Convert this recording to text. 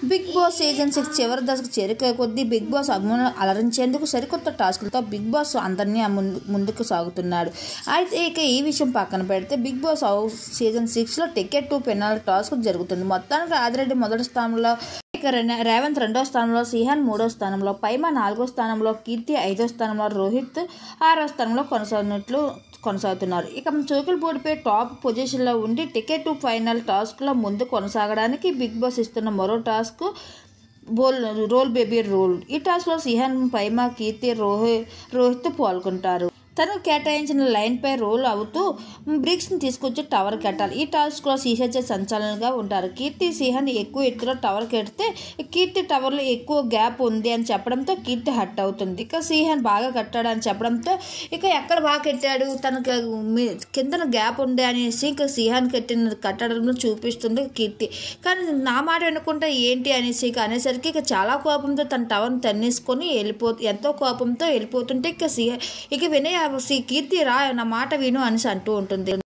Big boss season 6 చివరి దశకు చేరుకే కొద్దీ బిగ్ బాస్ అభిమానులను అలరించేందుకు సరికొత్త టాస్కులతో బిగ్ బాస్ అందరినీ ముందుకు సాగుతున్నాడు. అయితే ఇక ఈ విషయం పక్కన పెడితే బిగ్ బాస్ హౌస్ సీజన్ 6లో టికెట్ టు పెనాల్టీ టాస్క్ జరుగుతుంది. మొత్తానికి ఆదిరెడ్డి మొదటి స్థానంలో, ఇక రేవంత్ 2వ స్థానంలో, సిహాన్ 3వ స్థానంలో, పైమా 4వ స్థానంలో, కీర్తి 5వ స్థానంలో, రోహిత్ 6వ స్థానంలో కొనసాగుతున్నారు. ఇక చోకిల్పూడిపై టాప్ పొజిషన్లో ఉండి టికెట్ టు ఫైనల్ టాస్క్లో ముందు కొనసాగడానికి బిగ్ బాస్ ఇస్తున్న మరో టాస్క్ రోల్ బేబీ రోల్. ఈ టాస్క్లో సిహాన్, పైమా, కీర్తి, రోహిత్ పాల్గొంటారు. తనకు కేటాయించిన లైన్పై రోల్ అవుతూ బ్రిక్స్ని తీసుకొచ్చి టవర్ కట్టాలి. ఈ టాస్క్లో శ్రీహర్ష సంచాలనగా ఉంటారు. కీర్తి, సిహాన్ ఎక్కువ ఎత్తులో టవర్ కడితే కీర్తి టవర్లో ఎక్కువ గ్యాప్ ఉంది అని చెప్పడంతో కీర్తి హట్ అవుతుంది. ఇక సిహాన్ బాగా కట్టాడు అని చెప్పడంతో ఇక ఎక్కడ బాగా కట్టాడు, తనకు కిందన గ్యాప్ ఉంది అనేసి ఇక సిహాన్ కట్టడంలో చూపిస్తుంది కీర్తి. కానీ నా మాట అనుకుంటే ఏంటి అనేసి ఇక అనేసరికి ఇక చాలా కోపంతో తన టవర్ని తన్నేసుకొని ఎంతో కోపంతో వెళ్ళిపోతుంటే ఇక వినయ్ కీర్తి రా నా మాట విను అనేసి అంటూ ఉంటుంది.